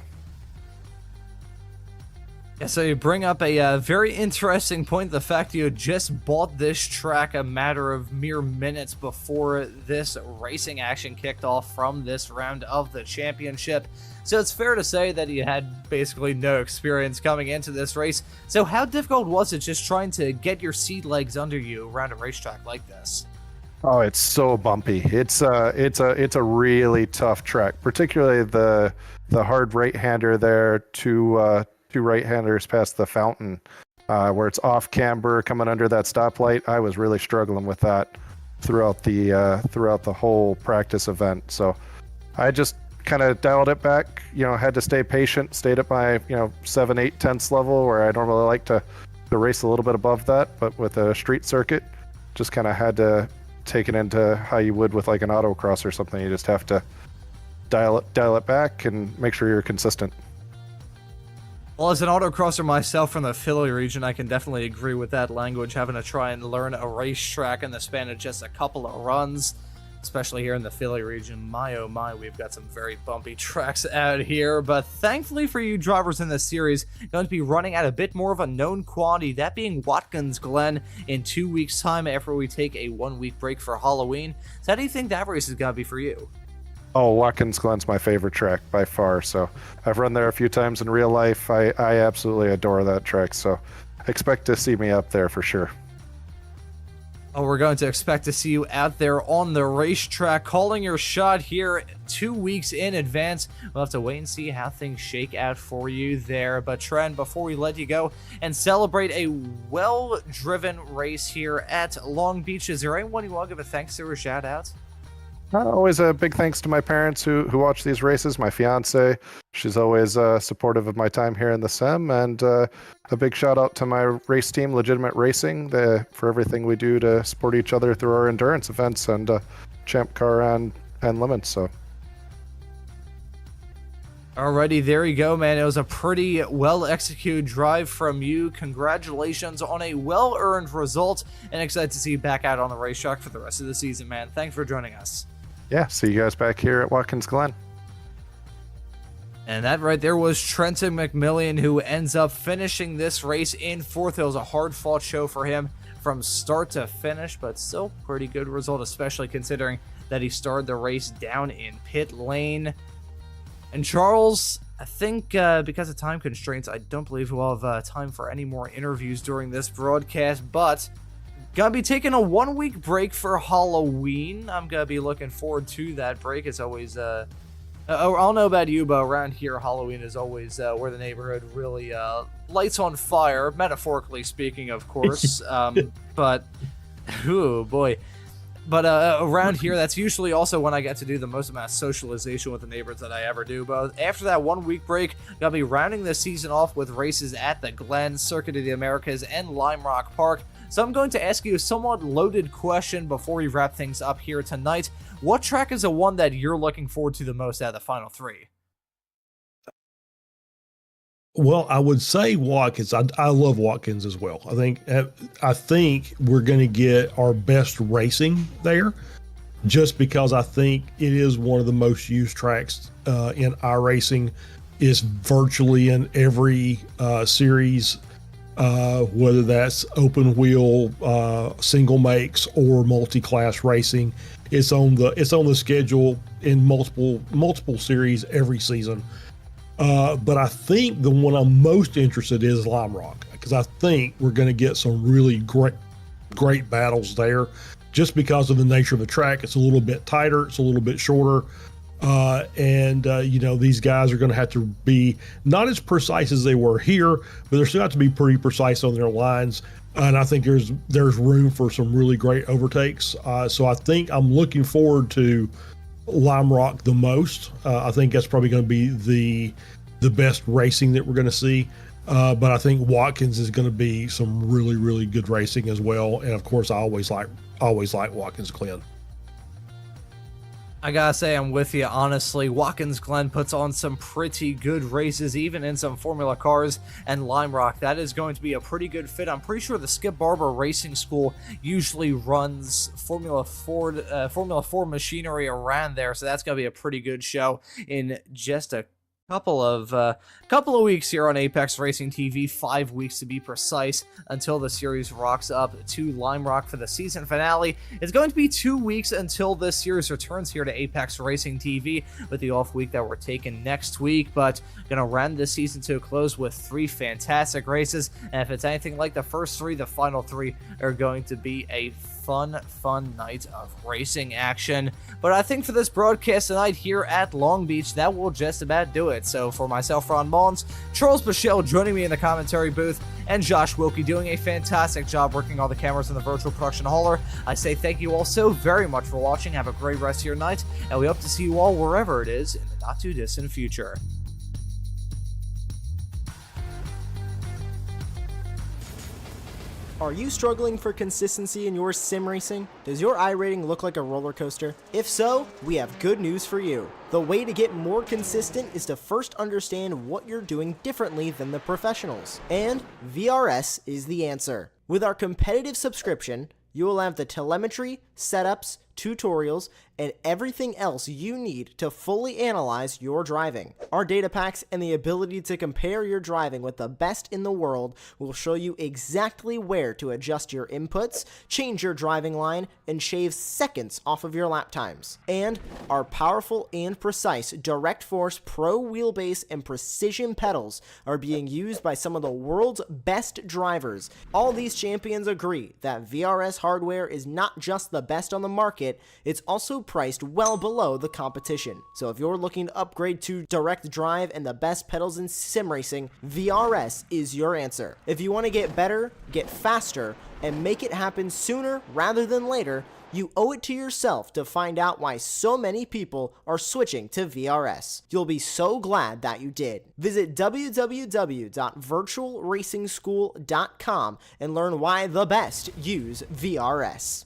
S2: Yeah, so you bring up a very interesting point, the fact you had just bought this track a matter of mere minutes before this racing action kicked off from this round of the championship. So it's fair to say that you had basically no experience coming into this race. So how difficult was it just trying to get your sea legs under you around a racetrack like this?
S5: Oh, it's so bumpy. It's a really tough track, particularly the hard right-hander there to two right-handers past the fountain, where it's off camber coming under that stoplight. I was really struggling with that throughout the whole practice event. So I just kind of dialed it back. Had to stay patient. Stayed at my 7, 8 tenths level, where I normally like to race a little bit above that. But with a street circuit, just kind of had to take it into how you would with like an autocross or something. You just have to dial it back and make sure you're consistent.
S2: Well, as an autocrosser myself from the Philly region, I can definitely agree with that language, having to try and learn a racetrack in the span of just a couple of runs, especially here in the Philly region. My oh my, we've got some very bumpy tracks out here, but thankfully for you drivers in this series, going to be running at a bit more of a known quantity, that being Watkins Glen in 2 weeks' time after we take a 1-week break for Halloween. So how do you think that race is going to be for you?
S5: Oh, Watkins Glen's my favorite track by far. So I've run there a few times in real life. I absolutely adore that track. So expect to see me up there for sure.
S2: Oh, we're going to expect to see you out there on the racetrack, calling your shot here 2 weeks in advance. We'll have to wait and see how things shake out for you there. But Trent, before we let you go and celebrate a well-driven race here at Long Beach, is there anyone you want to give a thanks to or shout out?
S5: Always a big thanks to my parents who watch these races. My fiance, she's always supportive of my time here in the sim, and a big shout out to my race team, Legitimate Racing, for everything we do to support each other through our endurance events and Champ Car and Lemons. So.
S2: Alrighty, there you go, man. It was a pretty well-executed drive from you. Congratulations on a well-earned result, and excited to see you back out on the racetrack for the rest of the season, man. Thanks for joining us.
S5: Yeah, see you guys back here at Watkins Glen.
S2: And that right there was Trenton McMillan, who ends up finishing this race in 4th. It was a hard-fought show for him from start to finish, but still pretty good result, especially considering that he started the race down in pit lane. And Charles, I think because of time constraints, I don't believe we'll have time for any more interviews during this broadcast, but gonna be taking a 1-week break for Halloween. I'm gonna be looking forward to that break. It's always, I don't know about you, but around here, Halloween is always where the neighborhood really lights on fire, metaphorically speaking, of course. But, oh boy. But around here, that's usually also when I get to do the most amount of socialization with the neighbors that I ever do. But after that 1-week break, I'll be rounding the season off with races at the Glen, Circuit of the Americas, and Lime Rock Park. So I'm going to ask you a somewhat loaded question before we wrap things up here tonight. What track is the one that you're looking forward to the most out of the final 3?
S3: Well, I would say Watkins. I love Watkins as well. I think we're going to get our best racing there, just because I think it is one of the most used tracks in iracing. Is virtually in every series whether that's open wheel, single makes, or multi-class racing. It's on the schedule in multiple series every season. But I think the one I'm most interested in is Lime Rock, because I think we're going to get some really great battles there, just because of the nature of the track. It's a little bit tighter, it's a little bit shorter, and these guys are going to have to be not as precise as they were here, but they're still have to be pretty precise on their lines. And I think there's room for some really great overtakes. So I think I'm looking forward to Lime Rock the most. I think that's probably going to be the best racing that we're going to see. But I think Watkins is going to be some really good racing as well. And of course, I always like Watkins Glen.
S2: I gotta say, I'm with you. Honestly, Watkins Glen puts on some pretty good races, even in some Formula cars, and Lime Rock, that is going to be a pretty good fit. I'm pretty sure the Skip Barber Racing School usually runs Formula 4 machinery around there, so that's gonna be a pretty good show in just a couple of weeks here on Apex Racing TV, 5 weeks to be precise, until the series rocks up to Lime Rock for the season finale. It's going to be 2 weeks until this series returns here to Apex Racing TV, with the off week that we're taking next week, but gonna round this season to a close with 3 fantastic races, and if it's anything like the first 3, the final 3 are going to be a fun night of racing action. But I think for this broadcast tonight here at Long Beach, that will just about do it. So for myself, Ron Mullins, Charles Bichelle joining me in the commentary booth, and Josh Wilkie doing a fantastic job working all the cameras in the virtual production hauler, I say thank you all so very much for watching. Have a great rest of your night, and we hope to see you all wherever it is in the not too distant future.
S1: Are you struggling for consistency in your sim racing? Does your iRating look like a roller coaster? If so, we have good news for you. The way to get more consistent is to first understand what you're doing differently than the professionals. And VRS is the answer. With our competitive subscription, you will have the telemetry, setups, tutorials, and everything else you need to fully analyze your driving. Our data packs and the ability to compare your driving with the best in the world will show you exactly where to adjust your inputs, change your driving line, and shave seconds off of your lap times. And our powerful and precise Direct Force Pro wheelbase and precision pedals are being used by some of the world's best drivers. All these champions agree that VRS hardware is not just the best on the market, it's also priced well below the competition. So if you're looking to upgrade to direct drive and the best pedals in sim racing, VRS is your answer. If you want to get better, get faster, and make it happen sooner rather than later, you owe it to yourself to find out why so many people are switching to VRS. You'll be so glad that you did. Visit www.virtualracingschool.com and learn why the best use VRS.